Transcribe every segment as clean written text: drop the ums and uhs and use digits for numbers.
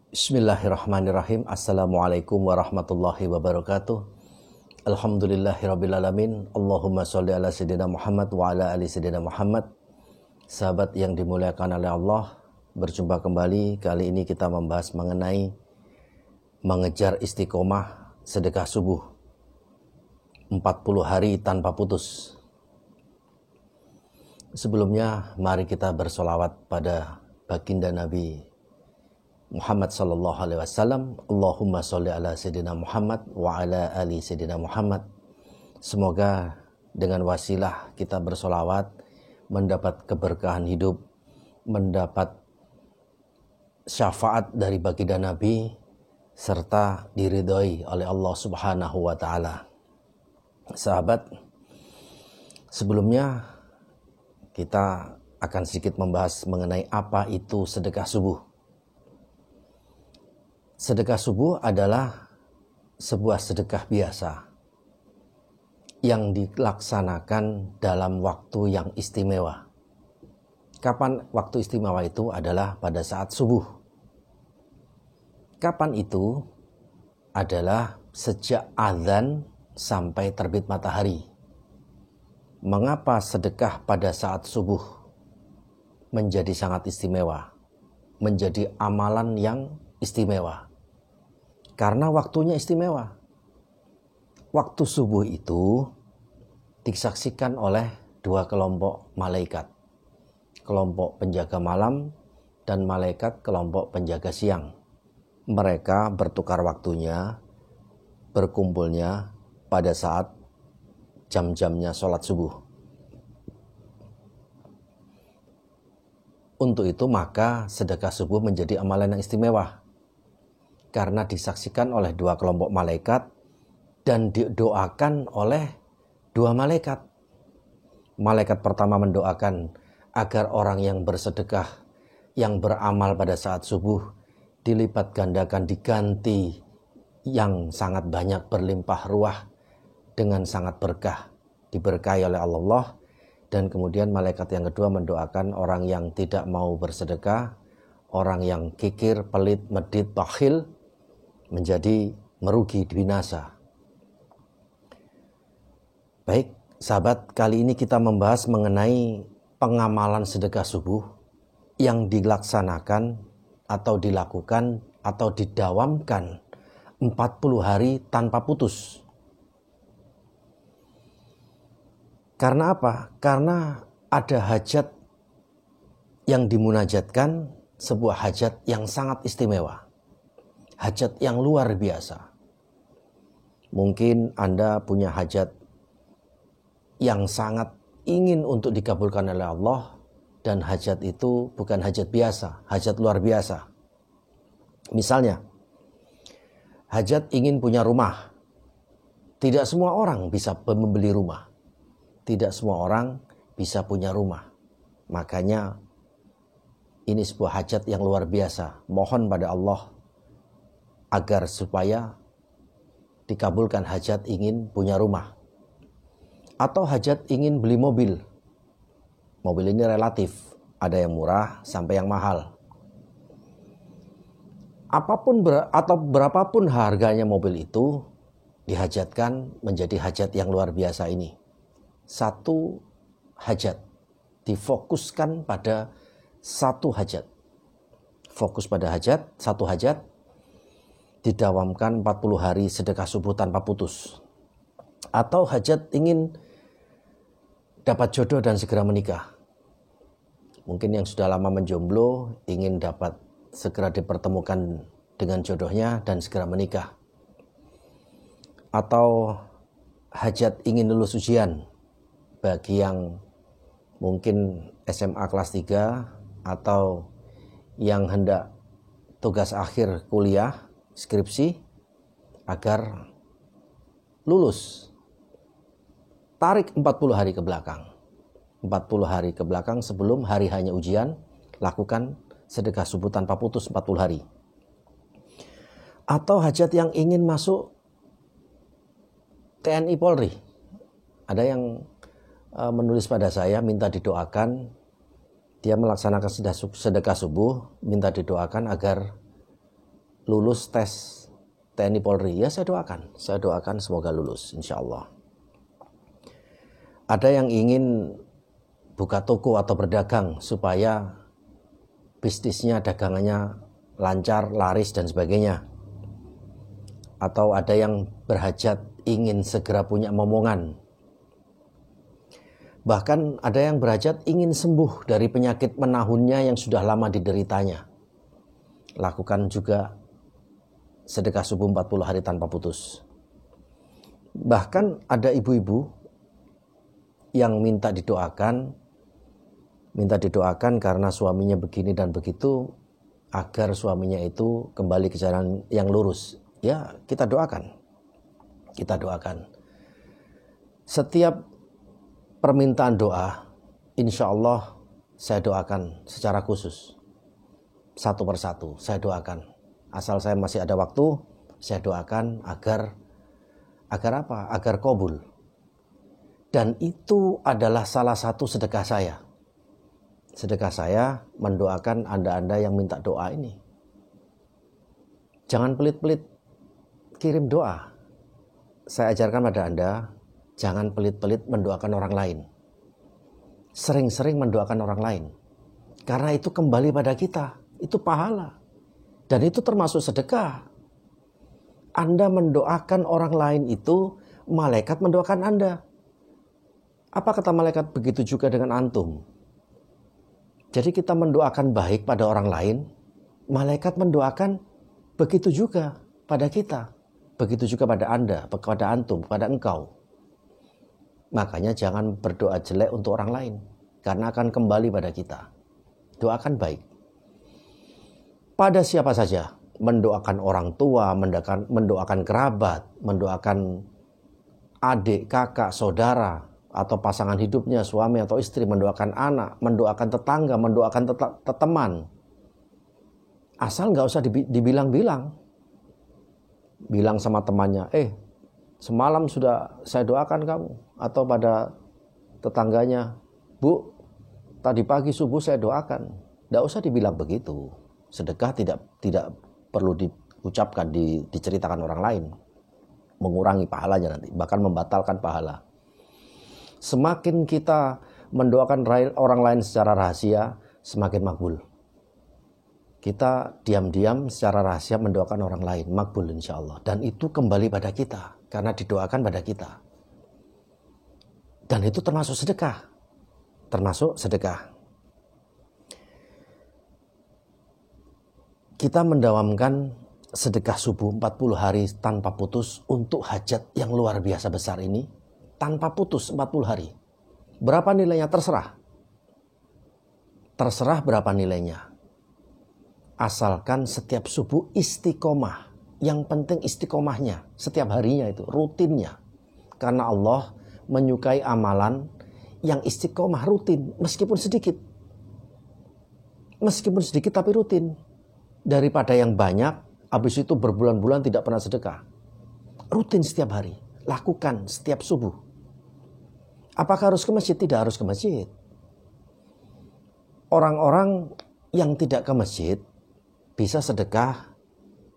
Bismillahirrahmanirrahim. Assalamualaikum warahmatullahi wabarakatuh. Alhamdulillahirrabbilalamin. Allahumma sholli ala sayyidina Muhammad wa ala ali sayyidina Muhammad. Sahabat yang dimuliakan oleh Allah, berjumpa kembali. Kali ini kita membahas mengenai mengejar istiqomah sedekah subuh 40 hari tanpa putus. Sebelumnya mari kita bersolawat pada baginda Nabi Muhammad sallallahu alaihi wasallam. Allahumma sholli ala sayyidina Muhammad wa ala ali sayyidina Muhammad. Semoga dengan wasilah kita bersolawat mendapat keberkahan hidup, mendapat syafaat dari baginda Nabi, serta diridhoi oleh Allah Subhanahu wa taala. Sahabat, sebelumnya kita akan sedikit membahas mengenai apa itu sedekah subuh. Sedekah subuh adalah sebuah sedekah biasa yang dilaksanakan dalam waktu yang istimewa. Kapan waktu istimewa itu? Adalah pada saat subuh. Kapan itu? Adalah sejak azan sampai terbit matahari. Mengapa sedekah pada saat subuh menjadi sangat istimewa? Menjadi amalan yang istimewa. Karena waktunya istimewa. Waktu subuh itu disaksikan oleh dua kelompok malaikat. Kelompok penjaga malam dan malaikat kelompok penjaga siang. Mereka bertukar waktunya, berkumpulnya pada saat jam-jamnya sholat subuh. Untuk itu maka sedekah subuh menjadi amalan yang istimewa. Karena disaksikan oleh dua kelompok malaikat dan didoakan oleh dua malaikat. Malaikat pertama mendoakan agar orang yang bersedekah, yang beramal pada saat subuh dilipat gandakan, diganti yang sangat banyak, berlimpah ruah dengan sangat berkah, diberkahi oleh Allah. Dan kemudian malaikat yang kedua mendoakan orang yang tidak mau bersedekah, orang yang kikir, pelit, medit, bakhil, menjadi merugi, binasa. Baik, sahabat, kali ini kita membahas mengenai pengamalan sedekah subuh yang dilaksanakan atau dilakukan atau didawamkan 40 hari tanpa putus. Karena apa? Karena ada hajat yang dimunajatkan, sebuah hajat yang sangat istimewa. Hajat yang luar biasa. Mungkin Anda punya hajat yang sangat ingin untuk dikabulkan oleh Allah, dan hajat itu bukan hajat biasa, hajat luar biasa. Misalnya, hajat ingin punya rumah. Tidak semua orang bisa membeli rumah. Tidak semua orang bisa punya rumah. Makanya ini sebuah hajat yang luar biasa. Mohon pada Allah agar supaya dikabulkan hajat ingin punya rumah. Atau hajat ingin beli mobil. Mobil ini relatif. Ada yang murah sampai yang mahal. Apapun atau berapapun harganya mobil itu, dihajatkan menjadi hajat yang luar biasa ini. Satu hajat. Difokuskan pada satu hajat. Fokus pada hajat, satu hajat. Didawamkan 40 hari sedekah subuh tanpa putus. Atau hajat ingin dapat jodoh dan segera menikah. Mungkin yang sudah lama menjomblo ingin dapat segera dipertemukan dengan jodohnya dan segera menikah. Atau hajat ingin lulus ujian bagi yang mungkin SMA kelas 3 atau yang hendak tugas akhir kuliah, skripsi, agar lulus. Tarik 40 hari ke belakang. 40 hari ke belakang sebelum hari hanya ujian, lakukan sedekah subuh tanpa putus 40 hari. Atau hajat yang ingin masuk TNI Polri. Ada yang menulis pada saya, minta didoakan dia melaksanakan sedekah subuh, minta didoakan agar lulus tes TNI Polri, ya saya doakan semoga lulus insya Allah. Ada yang ingin buka toko atau berdagang supaya bisnisnya, dagangannya lancar, laris dan sebagainya. Atau ada yang berhajat ingin segera punya momongan. Bahkan ada yang berhajat ingin sembuh dari penyakit menahunnya yang sudah lama dideritanya. Lakukan juga sedekah subuh 40 hari tanpa putus. Bahkan ada ibu-ibu yang minta didoakan karena suaminya begini dan begitu, agar suaminya itu kembali ke jalan yang lurus. Ya, kita doakan. Setiap permintaan doa, insya Allah saya doakan secara khusus. Satu persatu saya doakan. Asal saya masih ada waktu, saya doakan agar apa? Agar qabul. Dan itu adalah salah satu sedekah saya. Sedekah saya mendoakan Anda-Anda yang minta doa ini. Jangan pelit-pelit kirim doa. Saya ajarkan pada Anda, jangan pelit-pelit mendoakan orang lain. Sering-sering mendoakan orang lain. Karena itu kembali pada kita. Itu pahala. Dan itu termasuk sedekah. Anda mendoakan orang lain itu, malaikat mendoakan Anda. Apa kata malaikat? Begitu juga dengan antum. Jadi kita mendoakan baik pada orang lain, malaikat mendoakan begitu juga pada kita. Begitu juga pada Anda, pada antum, pada engkau. Makanya jangan berdoa jelek untuk orang lain. Karena akan kembali pada kita. Doakan baik. Pada siapa saja. Mendoakan orang tua, mendoakan kerabat, mendoakan adik, kakak, saudara, atau pasangan hidupnya, suami atau istri, mendoakan anak, mendoakan tetangga, mendoakan teman. Asal nggak usah dibilang-bilang. Bilang sama temannya, semalam sudah saya doakan kamu. Atau pada tetangganya, Bu, tadi pagi subuh saya doakan. Nggak usah dibilang begitu. Sedekah tidak perlu diucapkan, diceritakan orang lain. Mengurangi pahalanya nanti, bahkan membatalkan pahala. Semakin kita mendoakan orang lain secara rahasia, semakin makbul. Kita diam-diam secara rahasia mendoakan orang lain, makbul insya Allah. Dan itu kembali pada kita, karena didoakan pada kita. Dan itu termasuk sedekah. Kita mendawamkan sedekah subuh 40 hari tanpa putus untuk hajat yang luar biasa besar ini. Tanpa putus 40 hari. Berapa nilainya? Terserah berapa nilainya. Asalkan setiap subuh istiqomah. Yang penting istiqomahnya. Setiap harinya itu, rutinnya. Karena Allah menyukai amalan yang istiqomah rutin. Meskipun sedikit tapi rutin. Daripada yang banyak, habis itu berbulan-bulan tidak pernah sedekah. Rutin setiap hari. Lakukan setiap subuh. Apakah harus ke masjid? Tidak harus ke masjid. Orang-orang yang tidak ke masjid bisa sedekah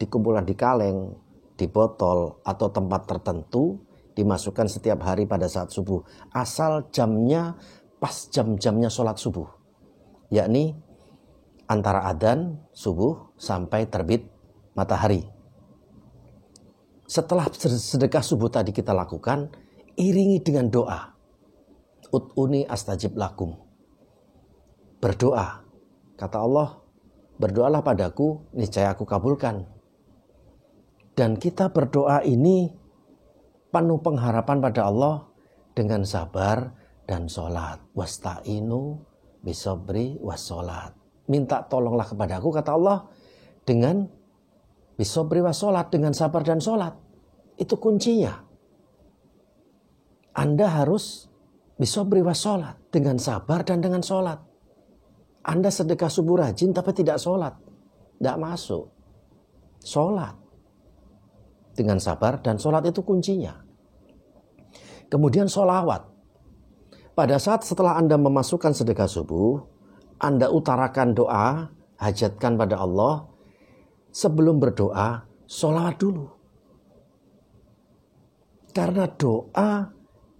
dikumpulan di kaleng, di botol, atau tempat tertentu, dimasukkan setiap hari pada saat subuh. Asal jamnya pas jam-jamnya sholat subuh. Yakni antara adzan subuh sampai terbit matahari. Setelah sedekah subuh tadi kita lakukan, iringi dengan doa. Ud'uni astajib lakum. Berdoa. Kata Allah, berdoalah padaku, niscaya aku kabulkan. Dan kita berdoa ini penuh pengharapan pada Allah dengan sabar dan sholat. Wasta'inu bisobri wassolat. Minta tolonglah kepadaku, kata Allah, dengan bisobri wassolat, dengan sabar dan sholat. Itu kuncinya. Anda harus bisobri wassolat, dengan sabar dan dengan sholat. Anda sedekah subuh rajin tapi tidak sholat. Tidak masuk. Sholat. Dengan sabar dan sholat itu kuncinya. Kemudian sholawat. Pada saat setelah Anda memasukkan sedekah subuh, Anda utarakan doa, hajatkan pada Allah. sebelum berdoa, sholawat dulu. Karena doa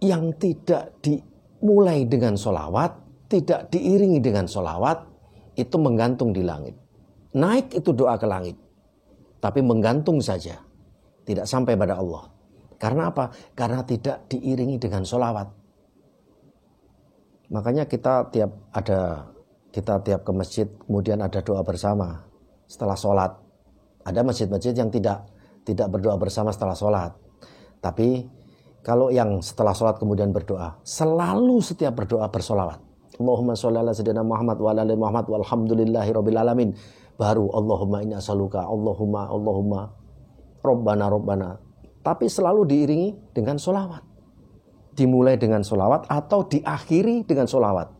yang tidak dimulai dengan sholawat, tidak diiringi dengan sholawat, itu menggantung di langit. Naik itu doa ke langit, tapi menggantung saja, tidak sampai pada Allah. Karena apa? Karena tidak diiringi dengan sholawat. Makanya kita tiap ke masjid, kemudian ada doa bersama setelah sholat. Ada masjid-masjid yang tidak berdoa bersama setelah sholat. Tapi kalau yang setelah sholat kemudian berdoa, selalu setiap berdoa bersolawat. Allahumma sholli ala sayyidina Muhammad wa ala ali Muhammad walhamdulillahi rabbil alamin. Baru Allahumma inni as'aluka, Allahumma Rabbana. Tapi selalu diiringi dengan sholawat. Dimulai dengan sholawat atau diakhiri dengan sholawat.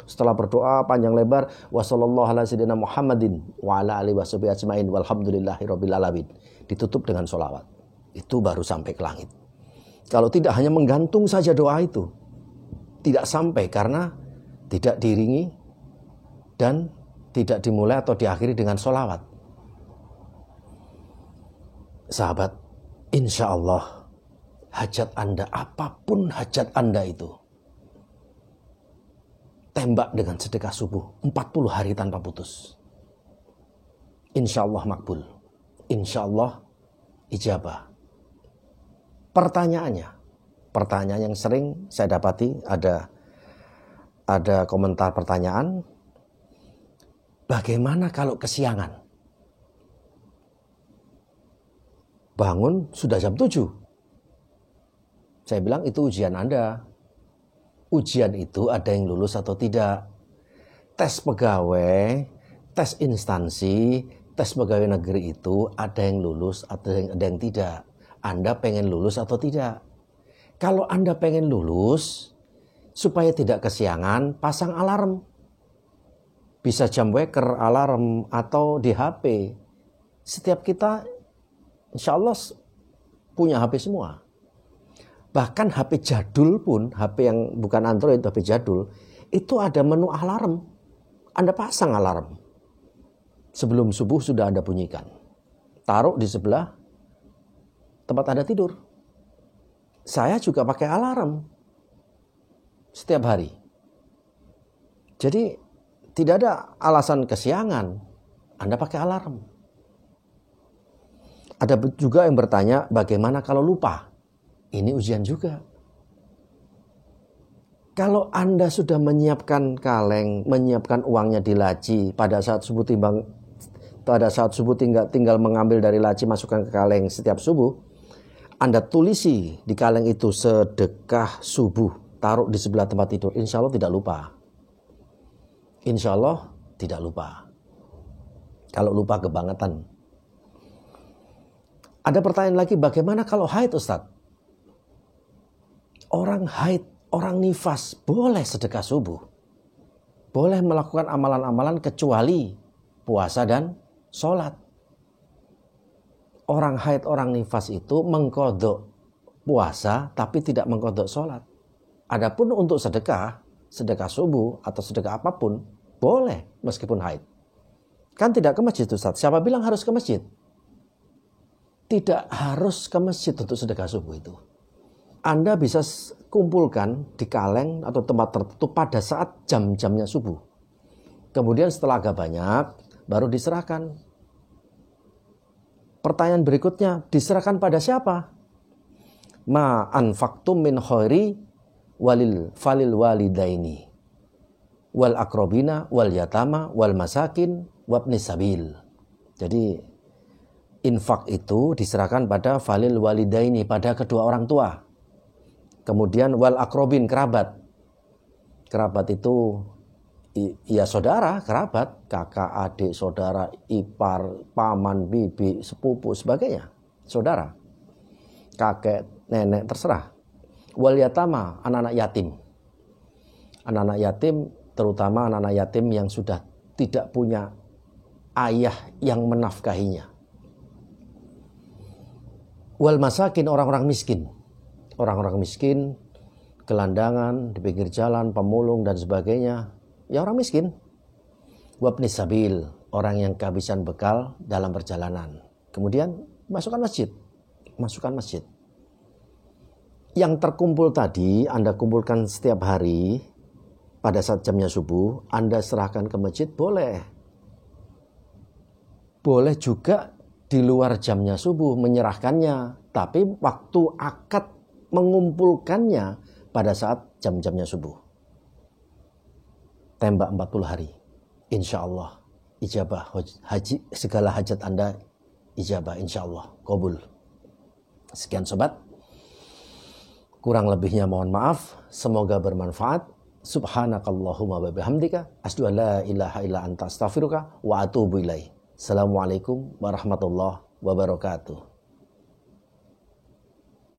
Setelah berdoa panjang lebar, wa sallallahu ala sayyidina Muhammadin wa ala alihi washabihi ajmain walhamdulillahi rabbil alamin. Ditutup dengan sholawat. Itu baru sampai ke langit. Kalau tidak, hanya menggantung saja doa itu, tidak sampai karena tidak diiringi dan tidak dimulai atau diakhiri dengan sholawat. Sahabat, insya Allah hajat Anda, apapun hajat Anda itu, tembak dengan sedekah subuh 40 hari tanpa putus. Insya Allah makbul. Insya Allah ijabah. Pertanyaan yang sering saya dapati, ada komentar pertanyaan, bagaimana kalau kesiangan? Bangun sudah jam 7. Saya bilang itu ujian Anda. Ujian itu ada yang lulus atau tidak. Tes pegawai, tes instansi, tes pegawai negeri itu ada yang lulus atau ada yang tidak. Anda pengen lulus atau tidak? Kalau Anda pengen lulus, supaya tidak kesiangan, pasang alarm. Bisa jam waker, alarm, atau di HP. Setiap kita, insya Allah, punya HP semua. Bahkan HP jadul pun, HP yang bukan Android, HP jadul, itu ada menu alarm. Anda pasang alarm. Sebelum subuh sudah Anda bunyikan. Taruh di sebelah tempat Anda tidur. Saya juga pakai alarm setiap hari. Jadi tidak ada alasan kesiangan. Anda pakai alarm. Ada juga yang bertanya, bagaimana kalau lupa? Ini ujian juga. Kalau Anda sudah menyiapkan kaleng, menyiapkan uangnya di laci, pada saat subuh tinggal mengambil dari laci, masukkan ke kaleng setiap subuh, Anda tulisi di kaleng itu sedekah subuh, taruh di sebelah tempat tidur, insya Allah tidak lupa. Insya Allah tidak lupa. Kalau lupa kebangetan. Ada pertanyaan lagi, bagaimana kalau haid, Ustadz? Orang haid, orang nifas boleh sedekah subuh. Boleh melakukan amalan-amalan kecuali puasa dan sholat. Orang haid, orang nifas itu mengkodok puasa tapi tidak mengkodok sholat. Adapun untuk sedekah subuh atau sedekah apapun, boleh meskipun haid. Kan tidak ke masjid, Ustaz. Siapa bilang harus ke masjid? Tidak harus ke masjid untuk sedekah subuh itu. Anda bisa kumpulkan di kaleng atau tempat tertentu pada saat jam-jamnya subuh. Kemudian setelah agak banyak, baru diserahkan. Pertanyaan berikutnya, diserahkan pada siapa? Ma anfaqtum min khairi falil walidaini wal akrobina wal yatama wal masakin wabnis sabil. Jadi infak itu diserahkan pada falil walidaini, pada kedua orang tua. Kemudian wal akrobin, kerabat. Kerabat itu ya saudara, kerabat, kakak, adik, saudara, ipar, paman, bibi, sepupu, sebagainya. Saudara, kakek, nenek, terserah. Wal yatama, anak-anak yatim. Anak-anak yatim, terutama anak-anak yatim yang sudah tidak punya ayah yang menafkahinya. Wal masakin, orang-orang miskin. Orang-orang miskin, gelandangan, di pinggir jalan, pemulung, dan sebagainya. Ya orang miskin. Wabnis sabil, orang yang kehabisan bekal dalam perjalanan. Kemudian masukkan masjid. Yang terkumpul tadi Anda kumpulkan setiap hari pada saat jamnya subuh, Anda serahkan ke masjid, boleh. Boleh juga di luar jamnya subuh menyerahkannya, tapi waktu akad mengumpulkannya pada saat jam-jamnya subuh. Tembak 40 hari. Insya Allah ijabah haji, segala hajat Anda ijabah, insya Allah qabul. Sekian sobat, kurang lebihnya mohon maaf, semoga bermanfaat. Subhanakallahumma wa bihamdika asyhadu an la ilaha illa anta astaghfiruka wa atubu ilaik. Assalamualaikum warahmatullahi wabarakatuh.